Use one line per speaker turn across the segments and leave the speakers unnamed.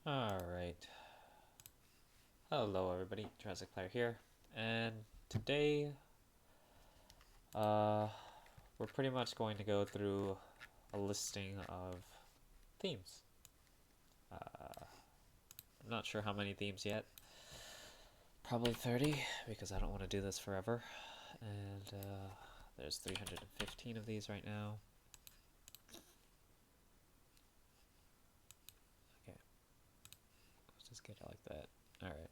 Alright. Hello everybody, Jurassic Player here. And today, we're pretty much going to go through a listing of themes. I'm not sure how many themes yet. Probably 30, because I don't want to do this forever. And, there's 315 of these right now. Okay. Let's just get it like that. Alright.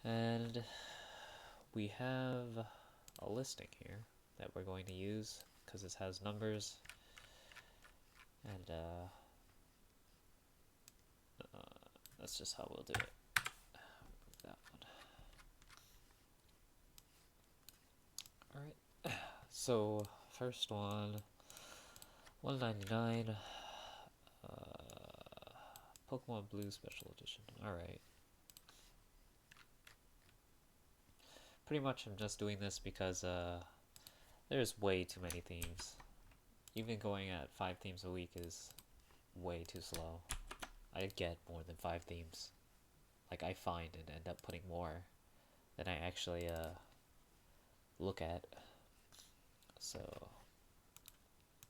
And we have a listing here that we're going to use because this has numbers, and that's just how we'll do it. That one. Alright, so first one, 199, Pokemon Blue Special Edition. Alright. Pretty much I'm just doing this because there's way too many themes. Even going at 5 themes a week is way too slow. I get more than 5 themes. Like, I find and end up putting more than I actually look at. So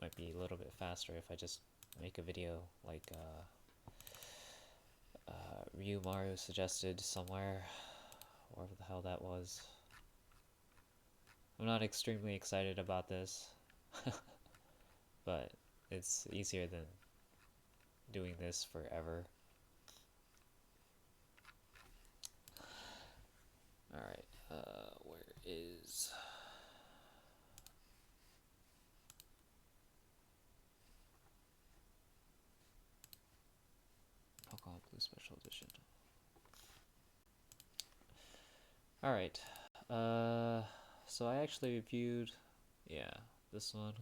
might be a little bit faster if I just make a video like Ryumaru suggested somewhere, wherever the hell that was. I'm not extremely excited about this, but it's easier than doing this forever. Alright, where is... Pokemon Blue Special Edition. Alright, so I actually reviewed, yeah, this one.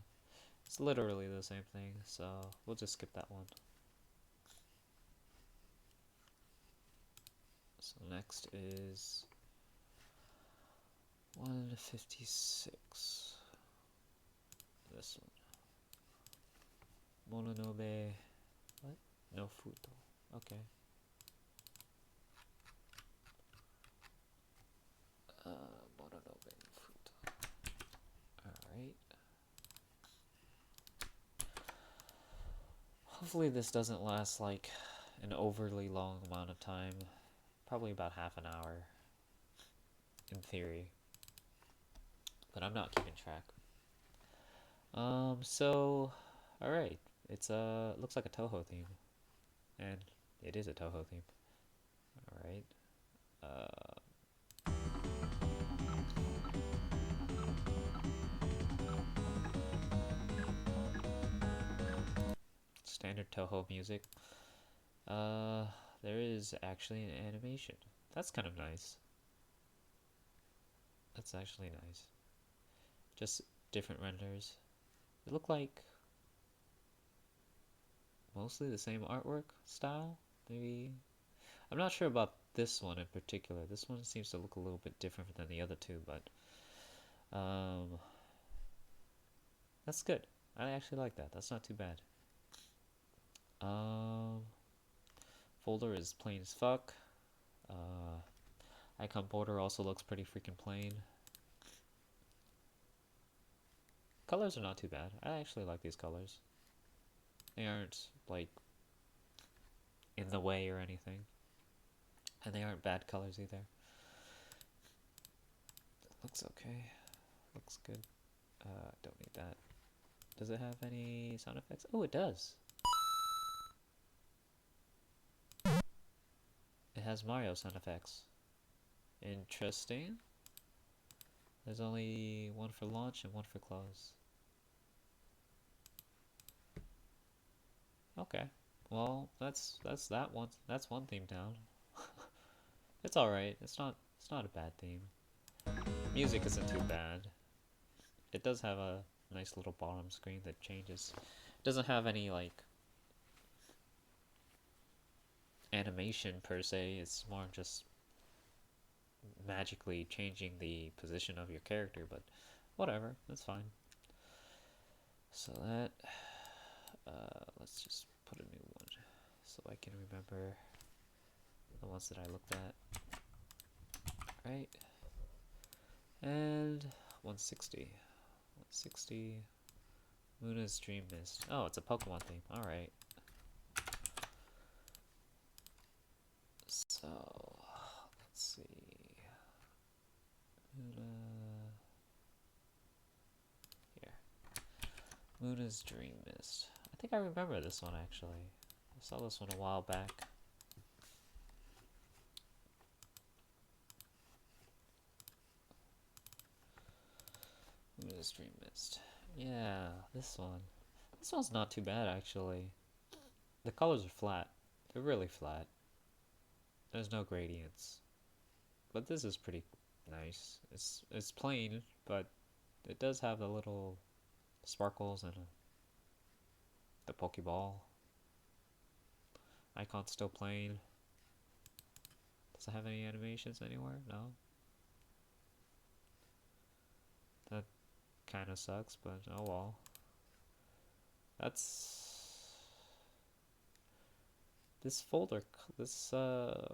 It's literally the same thing, so we'll just skip that one. So next is 156. This one. Mononobe. What? No Futo. Okay. Mononobe Futo. Alright. Hopefully this doesn't last like an overly long amount of time. Probably about half an hour. In theory. But I'm not keeping track. So alright. It's looks like a Toho theme. And it is a Toho theme. Alright. Standard Toho music. There is actually an animation. That's kind of nice. That's actually nice. Just different renders. They look like mostly the same artwork style, maybe. I'm not sure about this one in particular. This one seems to look a little bit different than the other two, but that's good. I actually like that. That's not too bad. Folder is plain as fuck. Icon border also looks pretty freaking plain. Colors are not too bad. I actually like these colors. They aren't, like, in the way or anything. And they aren't bad colors either. Looks okay. Looks good. Don't need that. Does it have any sound effects? Oh, it does! It has Mario sound effects. Interesting. There's only one for launch and one for close. Okay. Well, that's that one. That's one theme down. It's alright. It's not a bad theme. Music isn't too bad. It does have a nice little bottom screen that changes. It doesn't have any like animation per se. It's more just magically changing the position of your character, but whatever, that's fine. So that let's just put a new one. so I can remember the ones that I looked at. Right. And 160. 160. Munna's Dream Mist. Oh, it's a Pokemon theme. Alright. So, let's see. Munna. Here. Munna's Dream Mist. I think I remember this one actually. I saw this one a while back. Munna's Dream Mist. Yeah, this one. This one's not too bad actually. The colors are flat. They're really flat. There's no gradients. But this is pretty nice. It's plain, but it does have the little sparkles and the Pokeball. Icon's still plain. Does it have any animations anywhere? No? That kind of sucks, but oh well. This folder, this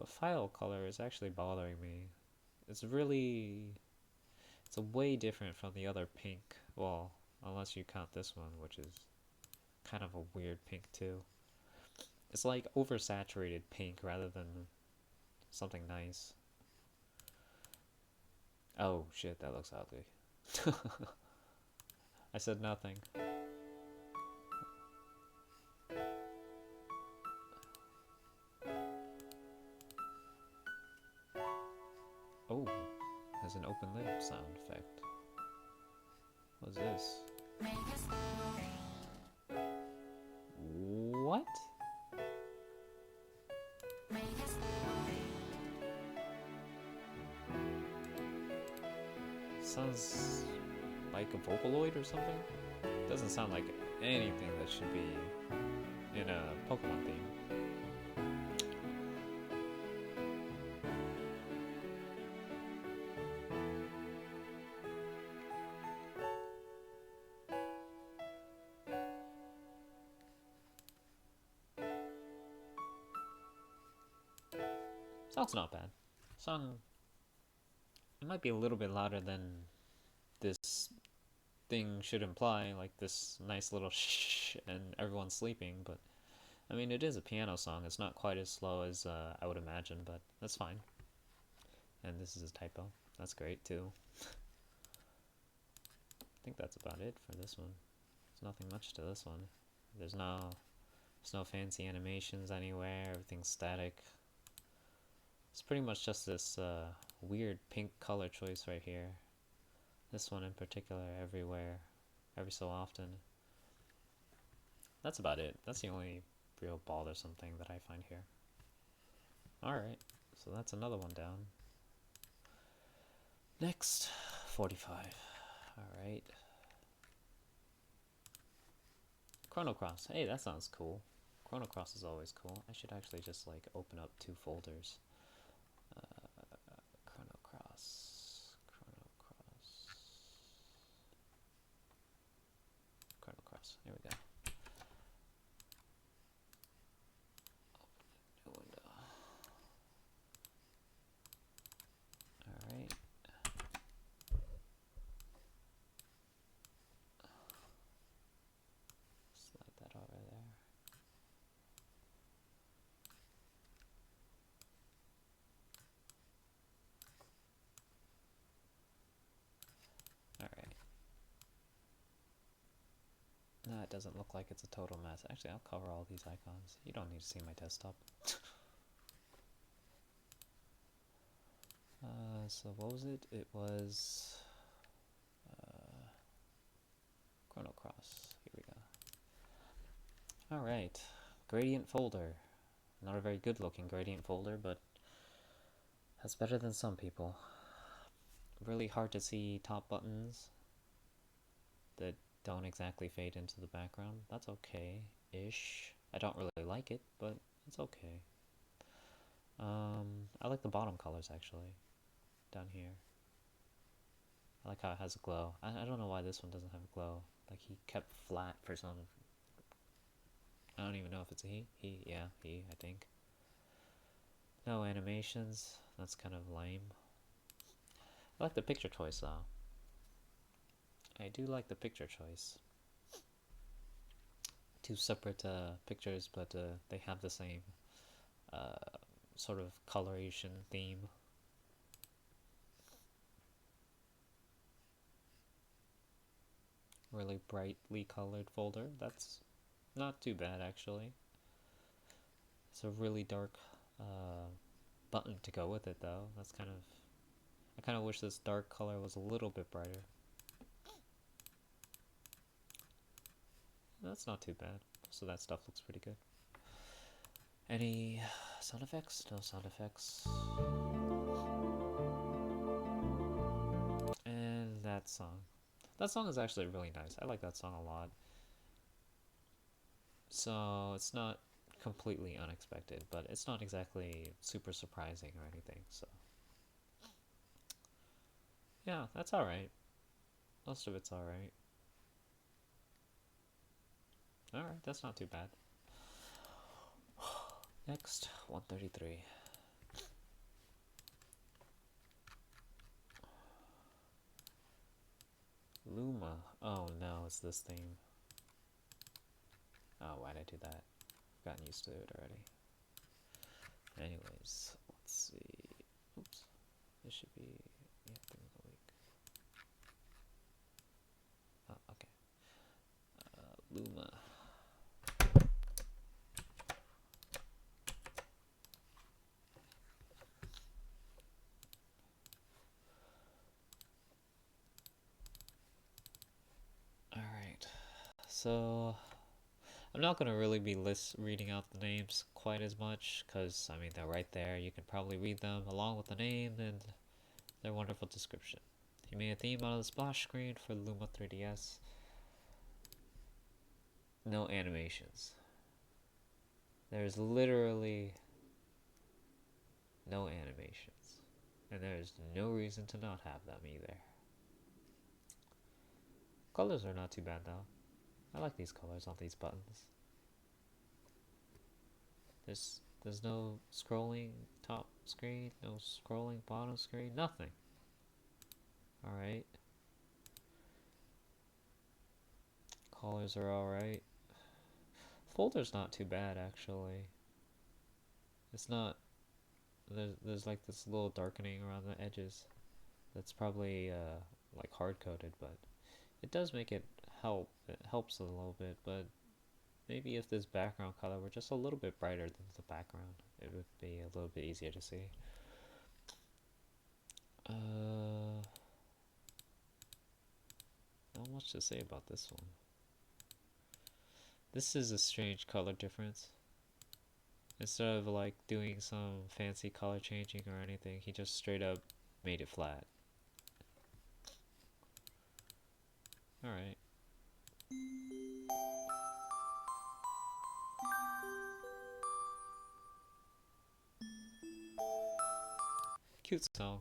file color is actually bothering me. It's a way different from the other pink. Well, unless you count this one, which is kind of a weird pink too. It's like oversaturated pink rather than something nice. Oh shit, that looks ugly. I said nothing. Oh, has an open lid sound effect. What's this? What? Sounds like a Vocaloid or something? Doesn't sound like anything that should be in a Pokemon theme. Sounds not bad. Song, it might be a little bit louder than this thing should imply, like this nice little shh and everyone's sleeping, but I mean it is a piano song. It's not quite as slow as I would imagine, but that's fine. And this is a typo. That's great too. I think that's about it for this one. There's nothing much to this one. There's no fancy animations anywhere. Everything's static. It's pretty much just this weird pink color choice right here. This one in particular everywhere, every so often. That's about it. That's the only real bothersome thing that I find here. Alright, so that's another one down. Next, 45. Alright. Chrono Cross. Hey, that sounds cool. Chrono Cross is always cool. I should actually just like open up 2 folders. Chrono Cross. Chrono Cross. Here we go. Open a new window. Alright. Slide that over there. Alright. No, it doesn't look like it's a total mess. Actually, I'll cover all these icons. You don't need to see my desktop. So what was it? It was Chrono Cross. Here we go. Alright. Gradient folder. Not a very good looking gradient folder, but that's better than some people. Really hard to see top buttons that don't exactly fade into the background. That's okay-ish. I don't really like it, but it's okay. I like the bottom colors actually. Down here. I like how it has a glow. I don't know why this one doesn't have a glow. Like he kept flat for some I don't even know if it's a he. Yeah, he, I think. No animations. That's kind of lame. I like the picture choice though. I do like the picture choice. Two separate pictures, but they have the same sort of coloration theme. Really brightly colored folder. That's not too bad actually. It's a really dark button to go with it though. That's kind of... I kind of wish this dark color was a little bit brighter. That's not too bad. So that stuff looks pretty good. Any sound effects? No sound effects. And that song. That song is actually really nice. I like that song a lot. So it's not completely unexpected, but it's not exactly super surprising or anything, so yeah, that's alright. Most of it's alright. Alright, that's not too bad. Next, 133. Luma. Oh no, it's this theme. Oh, why'd I do that? I've gotten used to it already. Anyways, let's see. Oops. This should be... yeah, theme of the week. Oh, okay. Luma. Alright. So... I'm not going to really be reading out the names quite as much, because, I mean, they're right there. You can probably read them along with the name and their wonderful description. He made a theme out of the splash screen for Luma 3DS. No animations. There's literally no animations. And there's no reason to not have them either. Colors are not too bad though. I like these colors on these buttons. There's no scrolling top screen, no scrolling bottom screen, nothing. Alright. Colors are alright. Folder's not too bad actually. It's not... There's like this little darkening around the edges. That's probably like hard-coded, but it does make it help. It helps a little bit, but maybe if this background color were just a little bit brighter than the background, it would be a little bit easier to see. Not much to say about this one. This is a strange color difference. Instead of like doing some fancy color changing or anything, he just straight up made it flat. Alright. Cute song.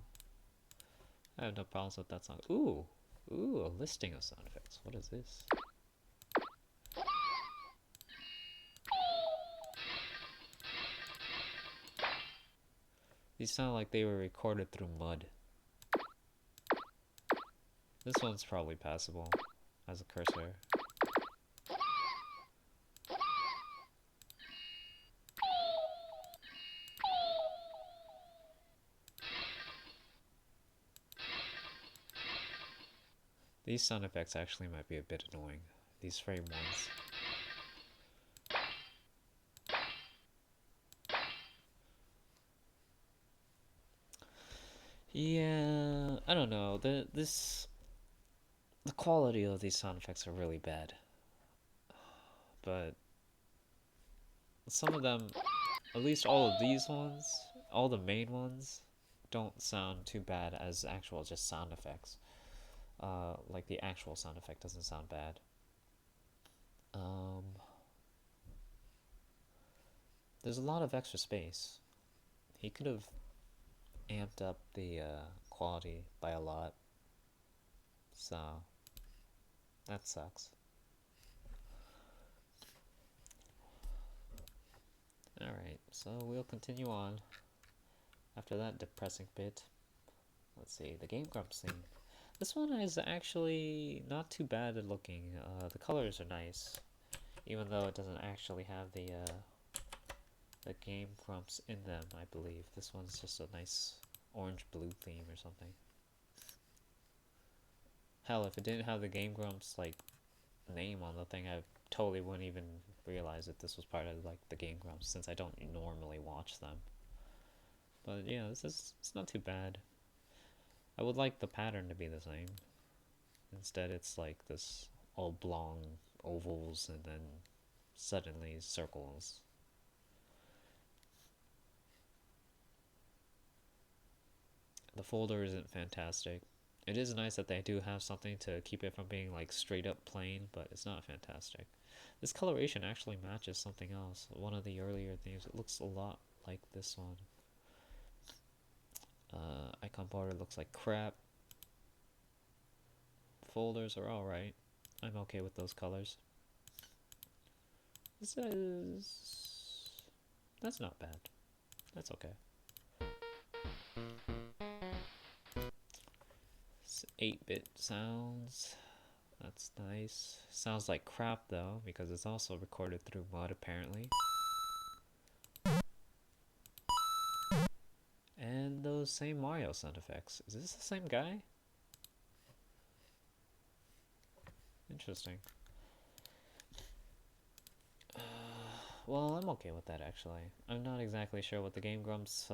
I have no problems with that song. Ooh! Ooh, a listing of sound effects. What is this? These sound like they were recorded through mud. This one's probably passable as a cursor. These sound effects actually might be a bit annoying. These frame ones. Yeah, I don't know. The quality of these sound effects are really bad. But some of them, at least all of these ones, all the main ones, don't sound too bad as actual just sound effects. Like the actual sound effect doesn't sound bad. There's a lot of extra space. He could have amped up the quality by a lot. So, that sucks. so we'll continue on after that depressing bit. Let's see, the GameGrumps theme. This one is actually not too bad at looking. The colors are nice, even though it doesn't actually have the GameGrumps in them, I believe. This one's just a nice orange-blue theme or something. Hell, if it didn't have the GameGrumps, like, name on the thing, I totally wouldn't even realize that this was part of, like, the GameGrumps, since I don't normally watch them. But yeah, it's not too bad. I would like the pattern to be the same. Instead, it's like this oblong ovals and then suddenly circles. The folder isn't fantastic. It is nice that they do have something to keep it from being like straight up plain, but it's not fantastic. This coloration actually matches something else. One of the earlier themes. It looks a lot like this one. Icon border looks like crap. Folders are alright. I'm okay with those colors. This is... That's not bad. That's okay. It's 8-bit sounds. That's nice. Sounds like crap though, because it's also recorded through mud apparently. And those same Mario sound effects. Is this the same guy? Interesting. Well, I'm okay with that actually. I'm not exactly sure what the GameGrumps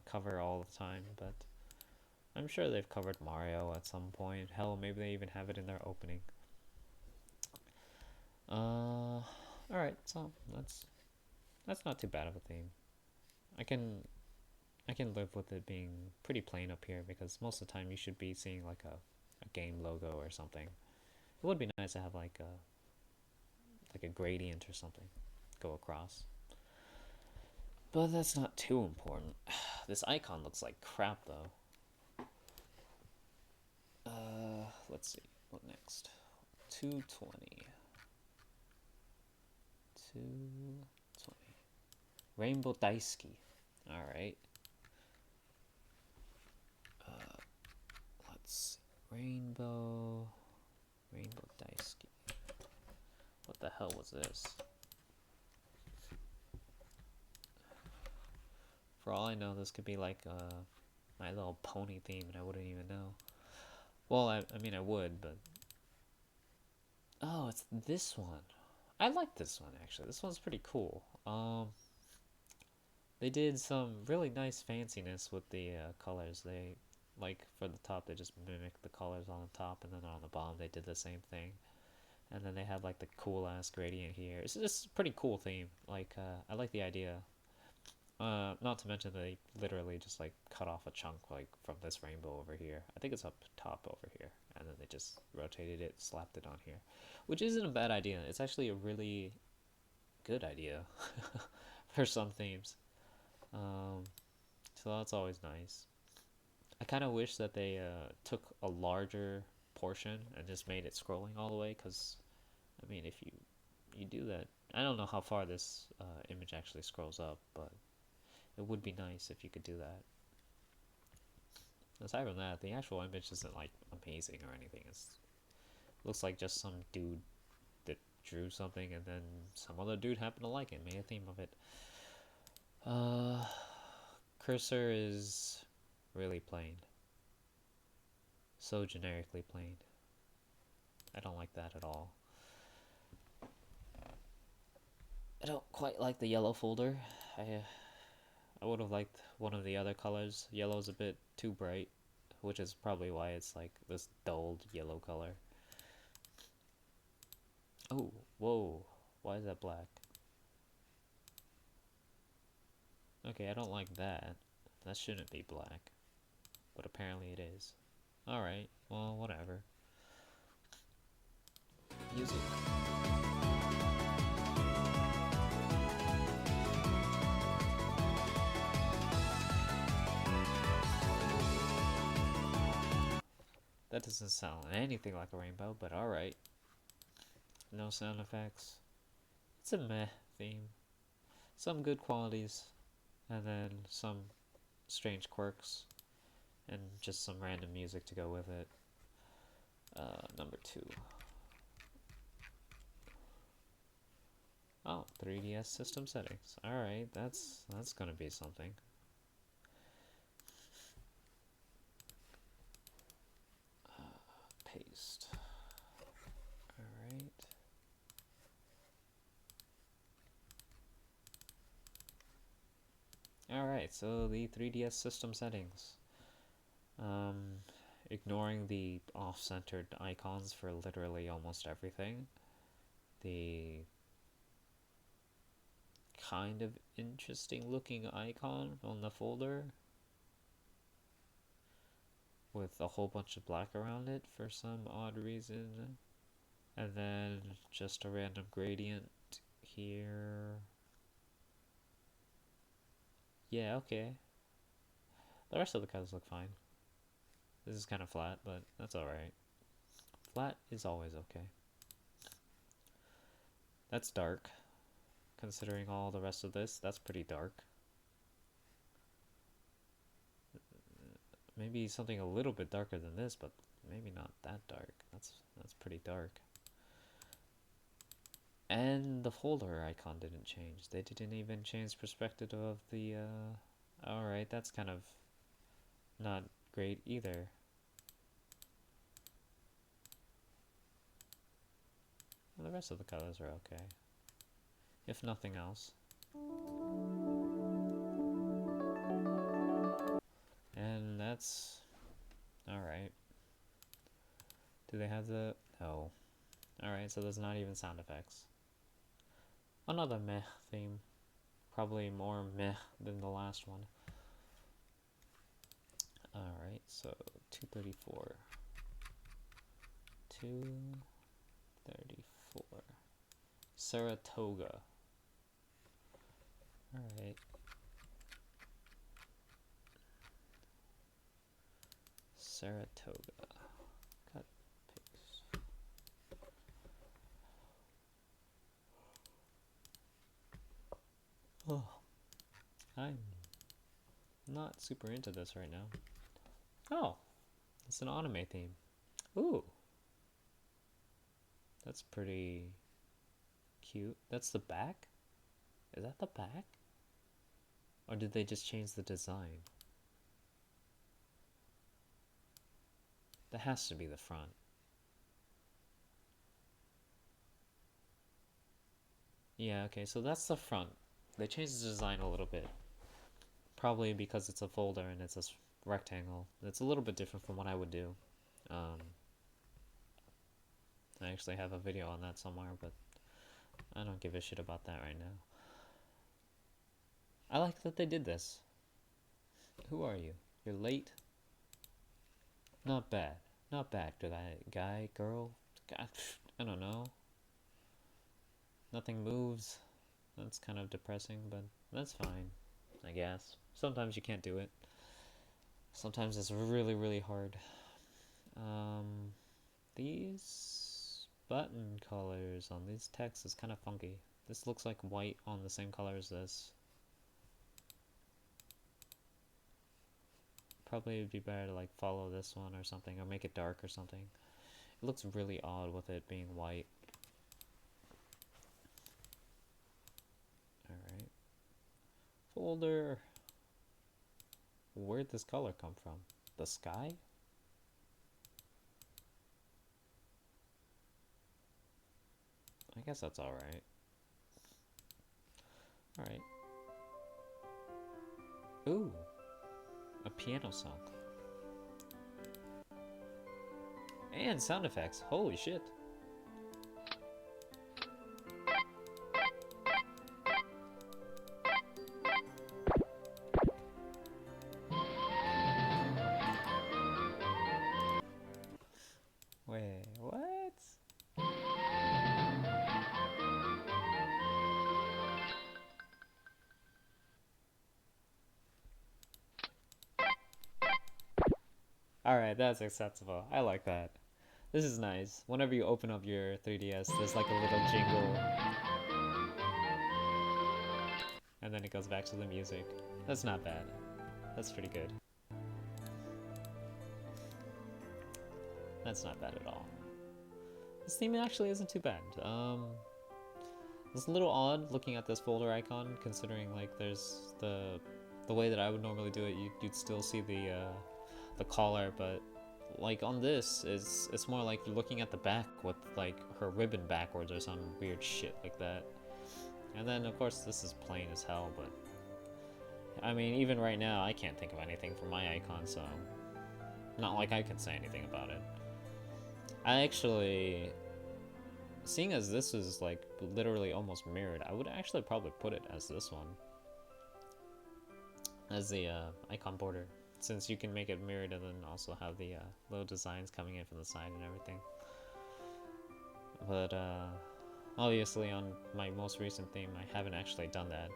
cover all the time, but I'm sure they've covered Mario at some point. Hell, maybe they even have it in their opening. Alright, so that's not too bad of a theme. I can live with it being pretty plain up here, because most of the time you should be seeing like a game logo or something. It would be nice to have like a gradient or something go across. But that's not too important. This icon looks like crap though. Let's see. What next? 220. 220. Rainbow Daisuki. Alright. Let's see. Rainbow Daisuki. What the hell was this? For all I know, this could be like My Little Pony theme, and I wouldn't even know. Well, I mean, I would, but... Oh, it's this one. I like this one, actually. This one's pretty cool. They did some really nice fanciness with the colors. They, like, for the top, they just mimicked the colors on the top, and then on the bottom, they did the same thing. And then they have, like, the cool-ass gradient here. It's just a pretty cool theme. Like, I like the idea. Not to mention they literally just like cut off a chunk like from this rainbow over here. I think it's up top over here, and then they just rotated it, slapped it on here, which isn't a bad idea. It's actually a really good idea for some themes. So that's always nice. I kind of wish that they took a larger portion and just made it scrolling all the way, because I mean, if you do that, I don't know how far this image actually scrolls up, but it would be nice if you could do that. Aside from that, the actual image isn't like amazing or anything. It looks like just some dude that drew something, and then some other dude happened to like it, made a theme of it. Cursor is really plain. So generically plain. I don't like that at all. I don't quite like the yellow folder. I would have liked one of the other colors. Yellow's a bit too bright, which is probably why it's like this dulled yellow color. Oh, whoa. Why is that black? Okay, I don't like that. That shouldn't be black. But apparently it is. Alright, well, whatever. Music. That doesn't sound anything like a rainbow, but alright. No sound effects. It's a meh theme. Some good qualities, and then some strange quirks, and just some random music to go with it. Number 2. Oh, 3DS system settings. Alright, that's gonna be something. Paste. Alright. Alright, so the 3DS system settings. Ignoring the off-centered icons for literally almost everything. The kind of interesting looking icon on the folder with a whole bunch of black around it for some odd reason. And then just a random gradient here. Yeah, okay. The rest of the colors look fine. This is kind of flat, but that's alright. Flat is always okay. That's dark. Considering all the rest of this, that's pretty dark. Maybe something a little bit darker than this, but maybe not that dark. That's pretty dark. And the folder icon didn't change. They didn't even change perspective of the, alright, that's kind of not great either. Well, the rest of the colors are okay. If nothing else. And that's alright. Do they have the... No. Alright, so there's not even sound effects. Another meh theme. Probably more meh than the last one. Alright, so 234. 234. Saratoga. Alright. Saratoga. Cut, paste. Oh. I'm not super into this right now. Oh. It's an anime theme. Ooh. That's pretty cute. That's the back? Is that the back? Or did they just change the design? That has to be the front. Yeah, okay, so that's the front. They changed the design a little bit. Probably because it's a folder and it's a rectangle. It's a little bit different from what I would do. I actually have a video on that somewhere, but I don't give a shit about that right now. I like that they did this. Who are you? You're late? Not bad. Not bad. Did I... Guy? Girl? God, I don't know. Nothing moves. That's kind of depressing, but that's fine, I guess. Sometimes you can't do it. Sometimes it's really, really hard. These button colors on these texts is kind of funky. This looks like white on the same color as this. Probably it'd be better to like follow this one or something, or make it dark or something. It looks really odd with it being white. Alright. Folder. Where'd this color come from? The sky? I guess that's alright. Alright. Ooh. A piano song. And sound effects. Holy shit. Wait, what? Alright, that's acceptable. I like that. This is nice. Whenever you open up your 3DS, there's like a little jingle. and then it goes back to the music. That's not bad. That's pretty good. That's not bad at all. This theme actually isn't too bad. It's a little odd looking at this folder icon, considering like there's the way that I would normally do it. You'd still see the collar, but like on this, it's more like you're looking at the back with like her ribbon backwards or some weird shit like that. And then of course this is plain as hell, but I mean even right now I can't think of anything for my icon, so not like I can say anything about it. I actually, seeing as this is like literally almost mirrored, I would actually probably put it as this one, as the icon border, since you can make it mirrored and then also have the little designs coming in from the side and everything. But obviously on my most recent theme I haven't actually done that,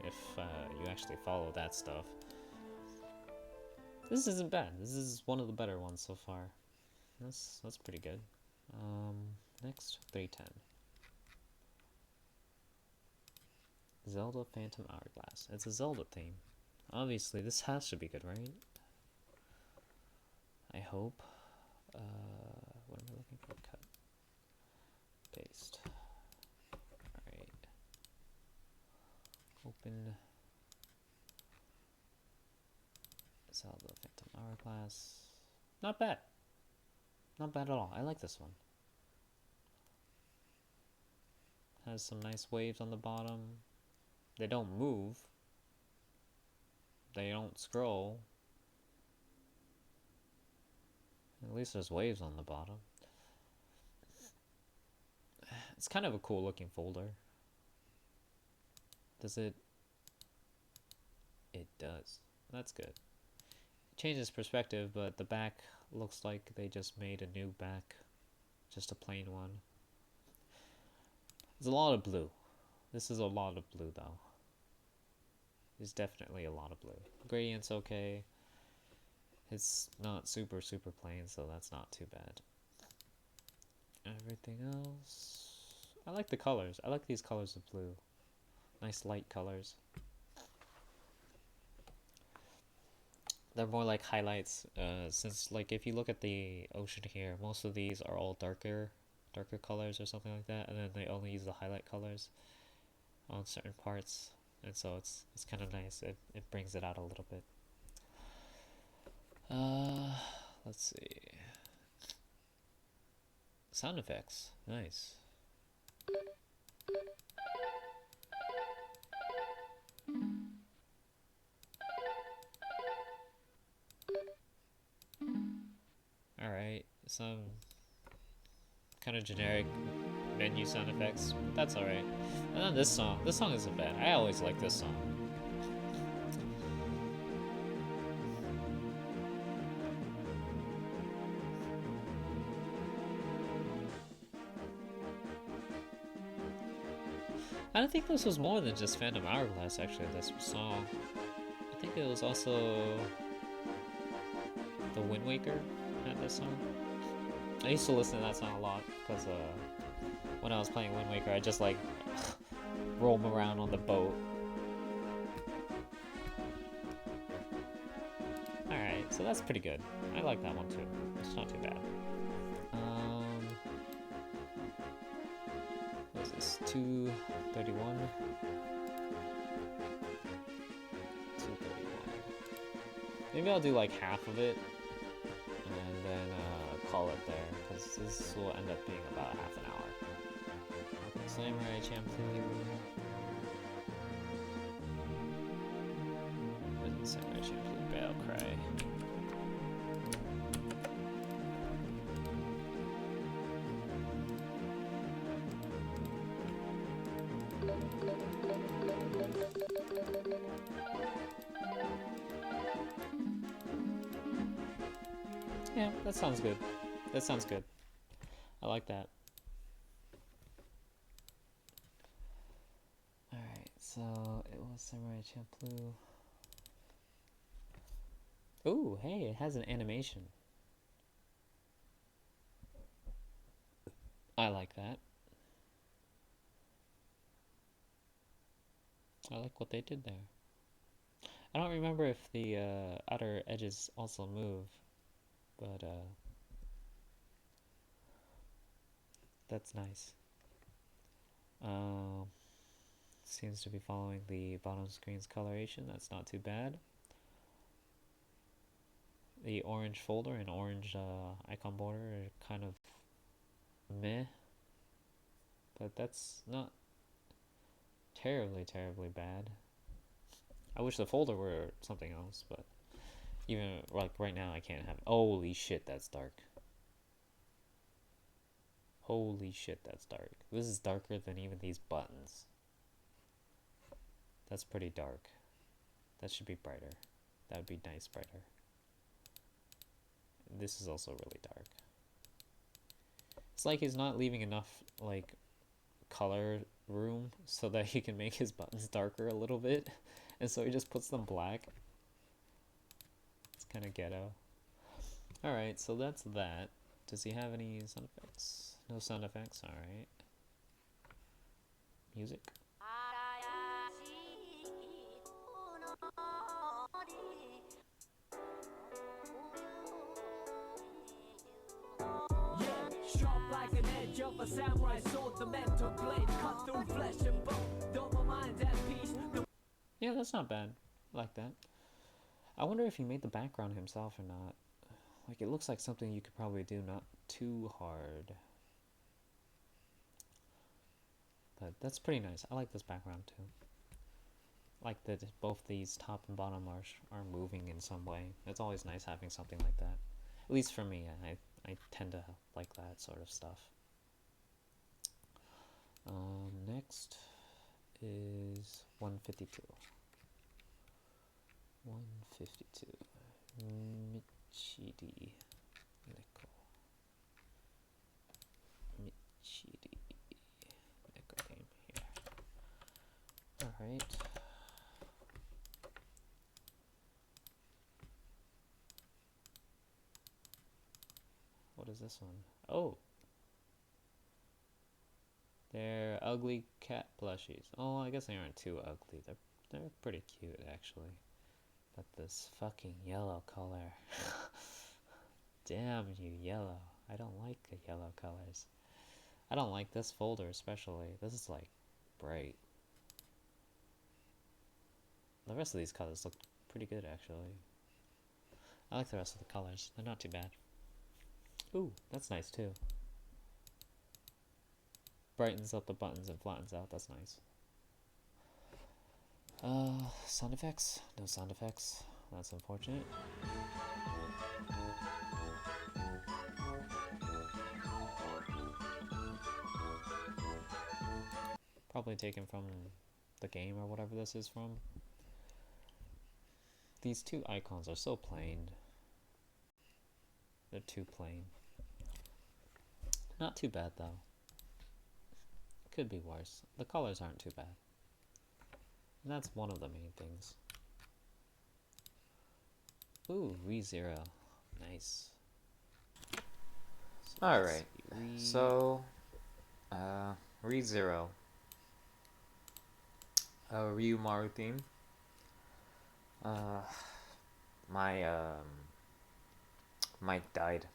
if you actually follow that stuff. This isn't bad. This is one of the better ones so far. That's pretty good. Next, 310. Zelda Phantom Hourglass. It's a Zelda theme. Obviously, this has to be good, right? I hope. What am I looking for? Cut. Paste. Alright. Open. Zelda Phantom Hourglass. Not bad. Not bad at all. I like this one. Has some nice waves on the bottom. They don't move. They don't scroll. At least there's waves on the bottom. It's kind of a cool looking folder. Does it? It does. That's good. It changes perspective, but the back looks like they just made a new back. Just a plain one. There's a lot of blue. This is a lot of blue though. There's definitely a lot of blue. Gradient's okay. It's not super plain, so that's not too bad. Everything else, I like the colors. I like these colors of blue. Nice light colors. They're more like highlights, since like if you look at the ocean here, most of these are all darker colors or something like that, and then they only use the highlight colors on certain parts, and so it's kind of nice. It brings it out a little bit. Let's see. Sound effects, nice. Alright, some kind of generic menu sound effects, but that's alright. And then this song isn't bad. I always like this song. I don't think this was more than just Phantom Hourglass, actually, this song. I think it was also the Wind Waker had this song. I used to listen to that song a lot, because when I was playing Wind Waker, I just like roam around on the boat. Alright, so that's pretty good. I like that one too. It's not too bad. What is this? 231. 231. Maybe I'll do like half of it and then call it there, because this will end up being about half an hour. Samurai Champloo. What is Samurai Champloo? Battlecry. Yeah, that sounds good. That sounds good. I like that. Alright, so it was Samurai Champloo. Ooh, hey, it has an animation. I like that. I like what they did there. I don't remember if the outer edges also move, but that's nice. Seems to be following the bottom screen's coloration. That's not too bad. The orange folder and orange icon border are kind of meh, but that's not terribly bad. I wish the folder were something else, but even like right now I can't have it. Holy shit, that's dark. Holy shit, that's dark. This is darker than even these buttons. That's pretty dark. That should be brighter. That would be nice brighter. This is also really dark. It's like he's not leaving enough like color room so that he can make his buttons darker a little bit, and so he just puts them black. It's kind of ghetto. Alright, so that's that. Does he have any sound effects? No sound effects, alright. Music.
Like an edge of a samurai sword, the mental blade cut through flesh and bone. Though my mind's at peace.
Yeah, that's not bad. I like that. I wonder if he made the background himself or not. Like, it looks like something you could probably do not too hard. But that's pretty nice. I like this background too. Like that both these top and bottom are moving in some way. It's always nice having something like that. At least for me, I tend to like that sort of stuff. Next is 152. 152. Mitchiri. Neko. Mitchiri. Neko game here. Alright. What is this one? Oh! They're ugly cat plushies. Oh, I guess they aren't too ugly. They're pretty cute, actually. But this fucking yellow color. Damn you, yellow. I don't like the yellow colors. I don't like this folder especially. This is like bright. The rest of these colors look pretty good, actually. I like the rest of the colors. They're not too bad. Ooh, that's nice too. Brightens up the buttons and flattens out. That's nice. Sound effects? No sound effects. That's unfortunate. Probably taken from the game or whatever this is from. These two icons are so plain. They're too plain. Not too bad though. Could be worse. The colors aren't too bad. And that's one of the main things. Ooh, ReZero. Nice.
Alright, so ReZero. Ryumaru theme. My mic died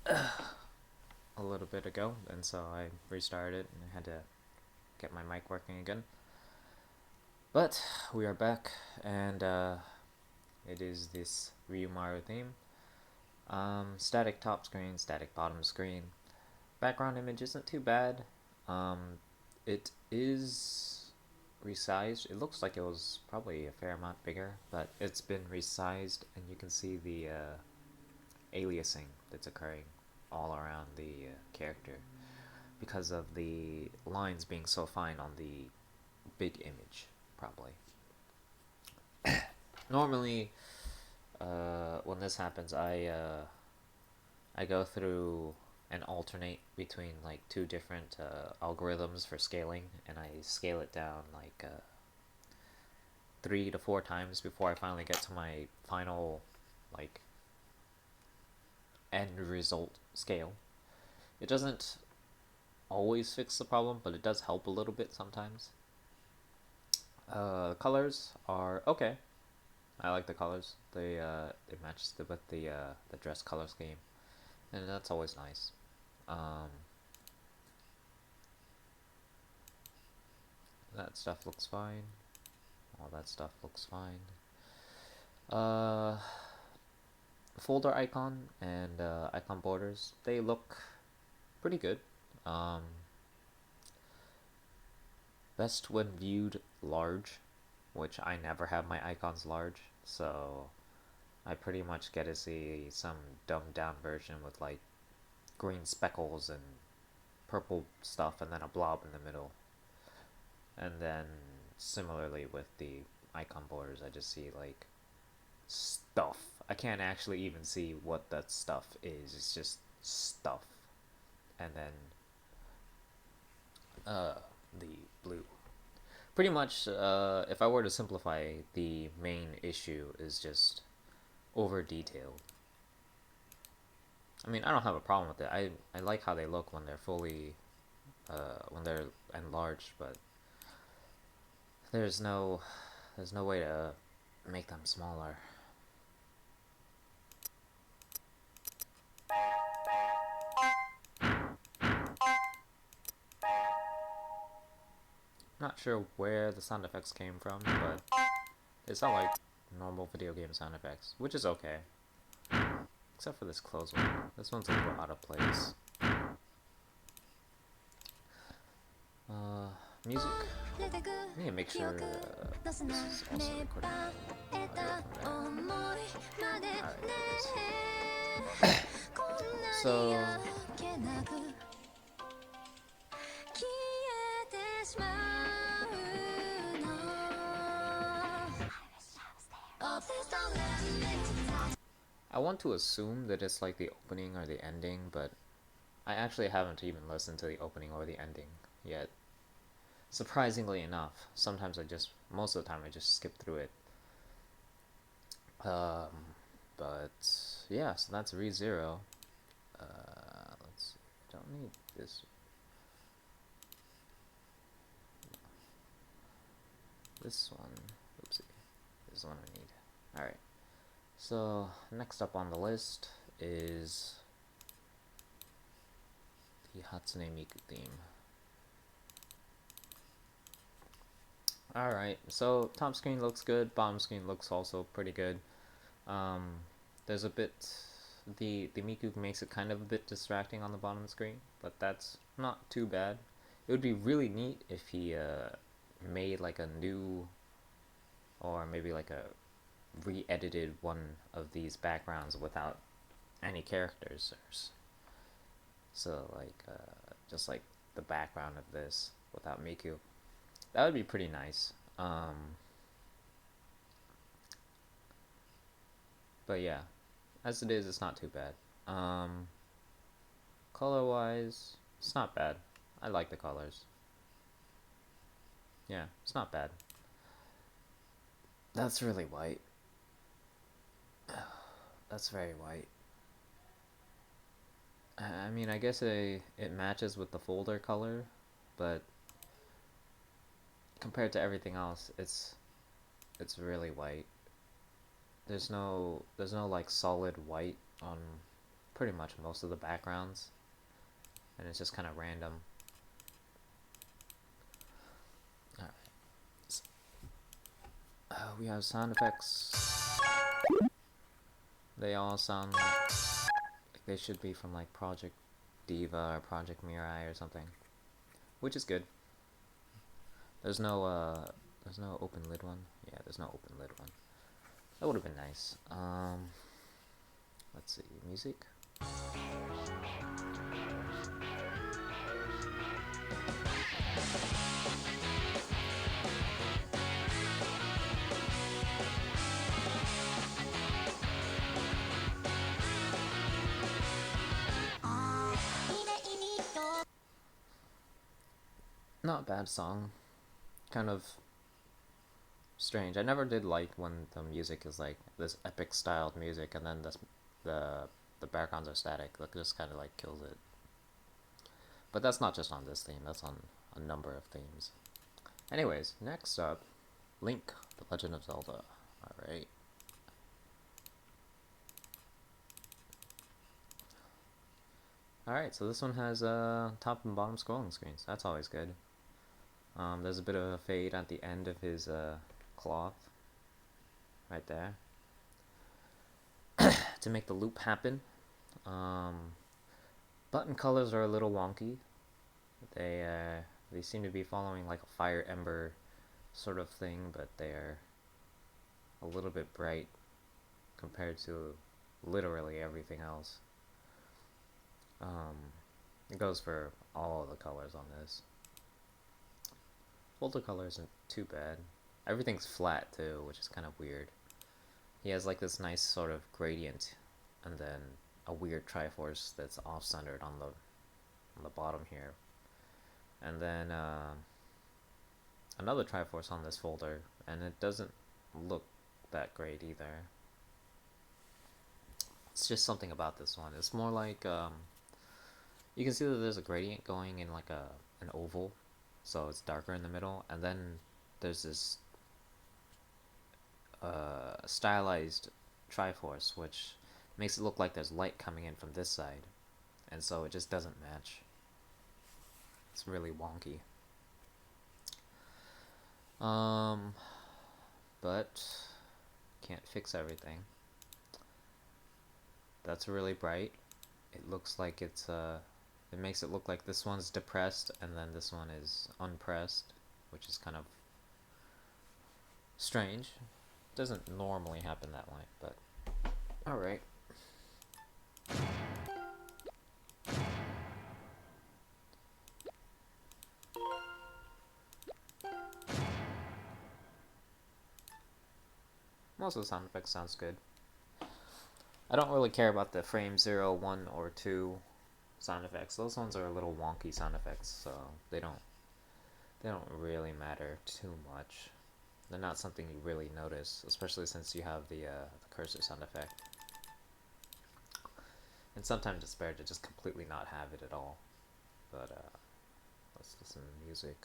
a little bit ago, and so I restarted it and I had to get my mic working again. But we are back, and it is this Ryumaru theme. Static top screen, static bottom screen. Background image isn't too bad. It is resized. It looks like it was probably a fair amount bigger, but it's been resized, and you can see the aliasing that's occurring all around the character because of the lines being so fine on the big image, probably. Normally, when this happens, I go through and alternate between like two different algorithms for scaling, and I scale it down like 3 to 4 times before I finally get to my final like end result scale. It doesn't always fix the problem, but it does help a little bit sometimes. Colors are okay. I like the colors. They match the dress color scheme, and that's always nice. That stuff looks fine. All that stuff looks fine. Folder icon and icon borders, they look pretty good. Best when viewed large, which I never have my icons large, so I pretty much get to see some dumbed down version with like green speckles and purple stuff and then a blob in the middle. And then similarly with the icon borders, I just see like stuff. I can't actually even see what that stuff is. It's just stuff. And then the blue. Pretty much, if I were to simplify, the main issue is just over detailed. I mean, I don't have a problem with it. I like how they look when they're fully, when they're enlarged, but there's no way to make them smaller. Not sure where the sound effects came from, but they sound like normal video game sound effects, which is okay. Except for this close one. This one's a little out of place. Music. I need to make sure this is also recording audio from there. Alright, so I want to assume that it's like the opening or the ending, but I actually haven't even listened to the opening or the ending yet. Surprisingly enough, sometimes most of the time I just skip through it. But yeah, so that's ReZero. Let's see, don't need this. This one, oopsie, this is the one I need. Alright, so next up on the list is the Hatsune Miku theme. Alright, so top screen looks good, bottom screen looks also pretty good. There's a bit, the Miku makes it kind of a bit distracting on the bottom screen, but that's not too bad. It would be really neat if he made like a new, or maybe like a re-edited one of these backgrounds without any characters. So like just like the background of this without Miku. That would be pretty nice. But yeah, as it is, it's not too bad. Color wise, it's not bad. I like the colors. Yeah, it's not bad. That's really white. That's very white. I mean, I guess it matches with the folder color, but compared to everything else, it's really white. There's no like solid white on pretty much most of the backgrounds, and it's just kind of random. Alright. We have sound effects. They all sound like they should be from like Project Diva or Project Mirai or something, which is good. There's no open lid one. Yeah, there's no open lid one. That would have been nice. Let's see, music. Not a bad song. Kind of strange. I never did like when the music is like this epic styled music and then the backgrounds are static. That just kind of like kills it. But that's not just on this theme. That's on a number of themes. Anyways, next up Link, The Legend of Zelda. Alright. Alright, so this one has top and bottom scrolling screens. That's always good. There's a bit of a fade at the end of his cloth. Right there. To make the loop happen. Button colors are a little wonky. They seem to be following like a Fire Ember sort of thing, but they're a little bit bright compared to literally everything else. It goes for all the colors on this. Folder color isn't too bad. Everything's flat too, which is kind of weird. He has like this nice sort of gradient, and then a weird Triforce that's off-centered on the bottom here, and then another Triforce on this folder, and it doesn't look that great either. It's just something about this one. It's more like you can see that there's a gradient going in like an oval, so it's darker in the middle, and then there's this stylized Triforce, which makes it look like there's light coming in from this side, and so it just doesn't match. It's really wonky. But can't fix everything. That's really bright. It looks like it's it makes it look like this one's depressed and then this one is unpressed, which is kind of strange. Doesn't normally happen that way, but alright. Most of the sound effects sounds good. I don't really care about the frame 0, 1, or 2 sound effects. Those ones are a little wonky sound effects, so they don't really matter too much. They're not something you really notice, especially since you have the cursor sound effect. And sometimes it's better to just completely not have it at all. But let's listen to music.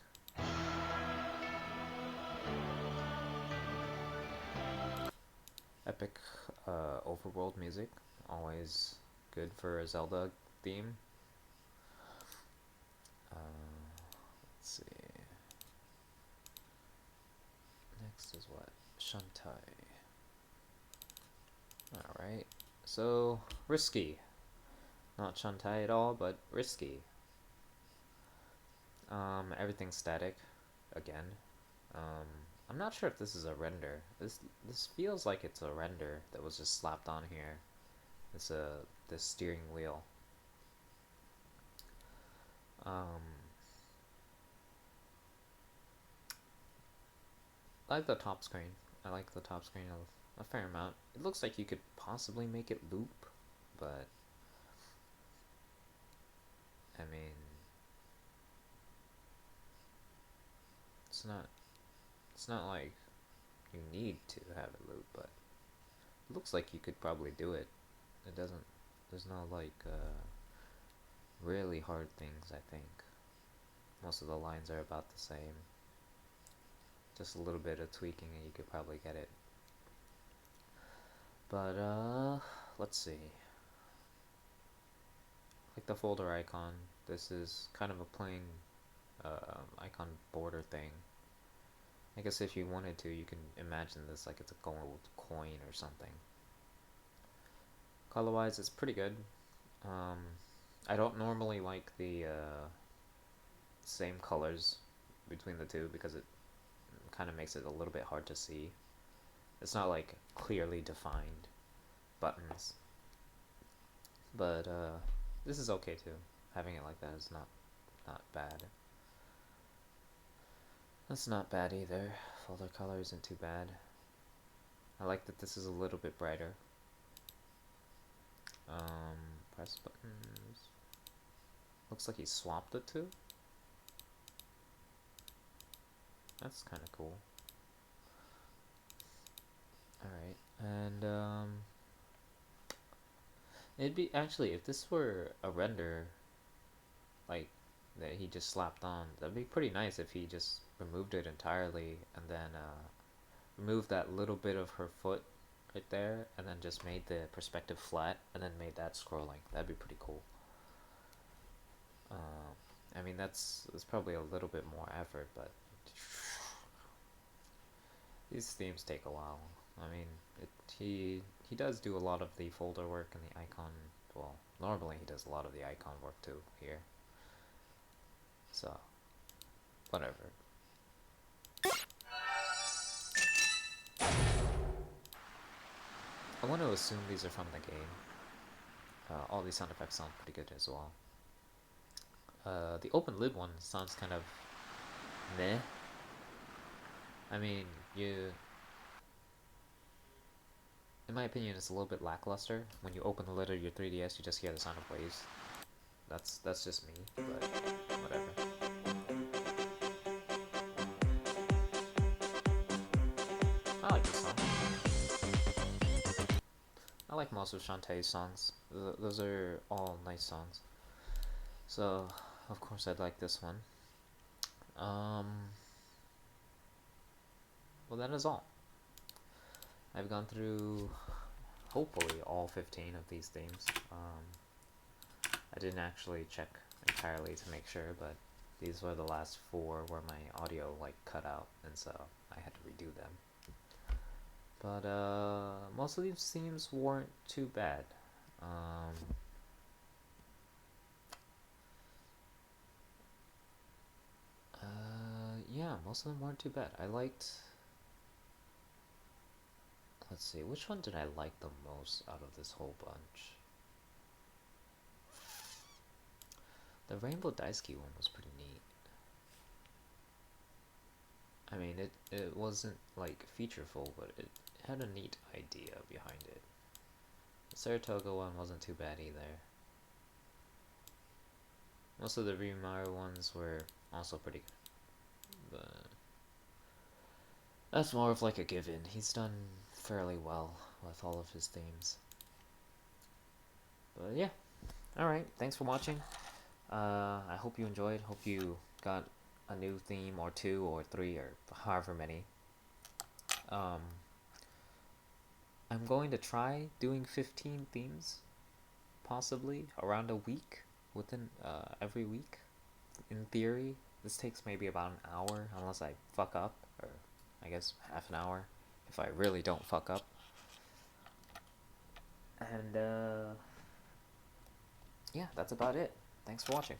Epic overworld music, always good for a Zelda theme. Let's see. Next is what? Shantae. Alright, so risky. Not Shantae at all, but risky. Everything's static again. I'm not sure if this is a render. This feels like it's a render that was just slapped on here. It's this steering wheel. I like the top screen. I like the top screen a fair amount. It looks like you could possibly make it loop, but I mean, it's not like you need to have it loop, but it looks like you could probably do it. It doesn't, there's no like really hard things, I think. Most of the lines are about the same. Just a little bit of tweaking and you could probably get it. But let's see. Like the folder icon, this is kind of a plain icon border thing. I guess if you wanted to, you can imagine this like it's a gold coin or something. Color-wise, it's pretty good. I don't normally like the same colors between the two because it kind of makes it a little bit hard to see. It's not like clearly defined buttons. But this is okay too. Having it like that is not bad. That's not bad either. Folder color isn't too bad. I like that this is a little bit brighter. Press buttons. Looks like he swapped the two. That's kind of cool. Alright, and it'd be actually, if this were a render like that he just slapped on, that'd be pretty nice if he just removed it entirely and then removed that little bit of her foot right there, and then just made the perspective flat, and then made that scrolling. That'd be pretty cool. I mean, that's probably a little bit more effort, but these themes take a while. I mean, he does do a lot of the folder work and the icon. Well, normally he does a lot of the icon work too here. So, whatever. I want to assume these are from the game. All these sound effects sound pretty good as well. The open lid one sounds kind of meh. I mean, in my opinion, it's a little bit lackluster. When you open the lid of your 3DS, you just hear the sound of waves. That's just me, but whatever. I like this song. I like most of Shantae's songs. Those are all nice songs. So, of course, I'd like this one. Well, that is all. I've gone through, hopefully, all 15 of these themes. I didn't actually check entirely to make sure, but these were the last 4 where my audio, like, cut out, and so I had to redo them. But, most of these themes weren't too bad. Yeah, most of them weren't too bad. I liked... Let's see, which one did I like the most out of this whole bunch? The Rainbow Daisuki one was pretty neat. I mean, it wasn't, like, featureful, but it had a neat idea behind it. The Saratoga one wasn't too bad either. Most of the Ryumaru ones were also pretty good. But that's more of like a given. He's done fairly well with all of his themes. But yeah. Alright, thanks for watching. I hope you enjoyed. Hope you got a new theme or 2 or 3 or however many. I'm going to try doing 15 themes, possibly around a week, within every week. In theory, this takes maybe about an hour, unless I fuck up, or I guess half an hour, if I really don't fuck up. And yeah, that's about it. Thanks for watching.